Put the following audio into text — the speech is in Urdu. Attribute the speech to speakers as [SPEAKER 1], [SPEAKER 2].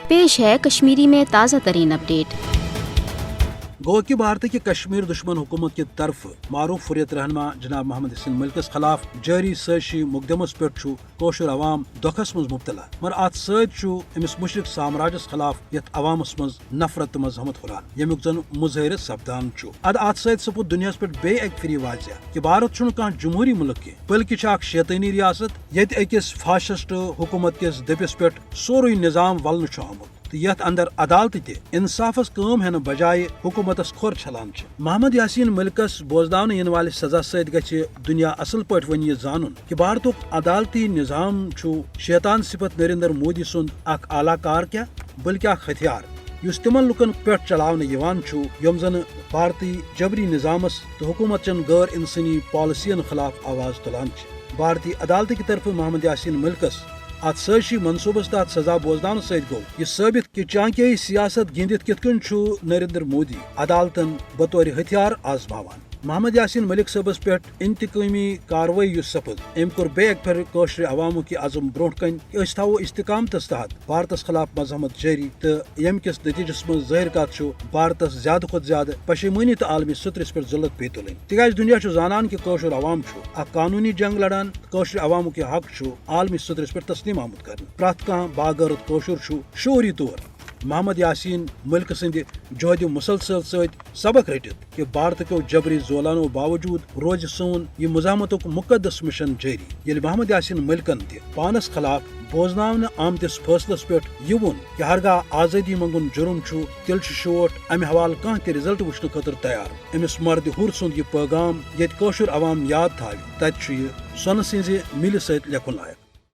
[SPEAKER 1] پیش ہے کشمیری میں تازہ ترین اپڈیٹ۔
[SPEAKER 2] گو کہ بھارت کی کشمیر دشمن حکومت کی طرف معروف حریت رہنما جناب محمد حسین ملکس خلاف جاری سازشی مقدمس پہ کوشر عوام دکھس مز مبتلا، مگر ات ست امس مشرق سامراجس خلاف یت عوامس مز نفرت تو مذہمت ہران یمیک زن مظاہرہ سپدان ات ست سپود دنیا پہ بے اک پھر واضح کہ بھارت چھ کھانا جمہوری ملک کی بلکہ اخ شیطانی ریاست یت اکس فاشسٹ حکومت کس دبس پہ سوری نظام ولن آمت یت اندر عدالت تہ انصافس کام ہن بجائے حکومتس کھور چھلان چھ۔ محمد یاسین ملکس بوزدان ین والہ سزا ست گژھِ دنیا اصل پٲٹھۍ ون یہ زانن کہ بھارتک عدالتی نظام چھ شیطان صفت نریندر مودی سند اخ اعلی کار کیا بلکہ اخ ہتھیار یس تمن لکن پہ چلاونہ یوان چھ یم زن بھارتی جبری نظامس تو حکومت چن غیر انسانی پالسین خلاف آواز تلان چھ۔ بھارتی عدالت کی طرف محمد یاسین ملکس ات سازشی منصوبس تحت سزا بوزدان ست گو یہ ثابت کہ چانکیائی سیاست گندت کت کن نریندر مودی عدالتن بطور ہتھیار آزماوان۔ محمد یاسین ملک صبس پہ انتقامی کاروٲیی یس سپد ام کور بے اک پھر قشر عوامو کی عزم برو کن کہ اس تھو استقامتس تحت بھارتس خلاف مزاحمت جاری تو یم کس نتیجس من ظاہر کت بھارتس زیادہ کھت زیادہ پشیمانی تو عالمی سطرس پہ ذلت پی تلن تکیاز دنیا زانان کہ قشر عوام اخ قانونی جنگ لڑان قشر عوامو کے حق عالمی سطرس پہ تسلیم آمت کر پرت کھانا باغرت قشر شعوری طور محمد یاسین ملک سند جہد مسلسل ست سبق رٹت کہ بھارت کو جبری زولانو باوجود روز سون یہ مزاحمت مقدس مشن جاری یل محمد یاسین ملکن تہ پانس خلاف بوزناونہ آمتس فیصلس پہ یہ وون کہ ہرگاہ آزادی منگن جرم تیل شوٹ امہ حوالہ کھانا تہ رزلٹ وچھن خاطر تیار امس مرد ہور سند یہ پیغام یت قشر عوام یاد تھاوِ تتہ یہ سونہ سز ملہ ست لیکھن لائق۔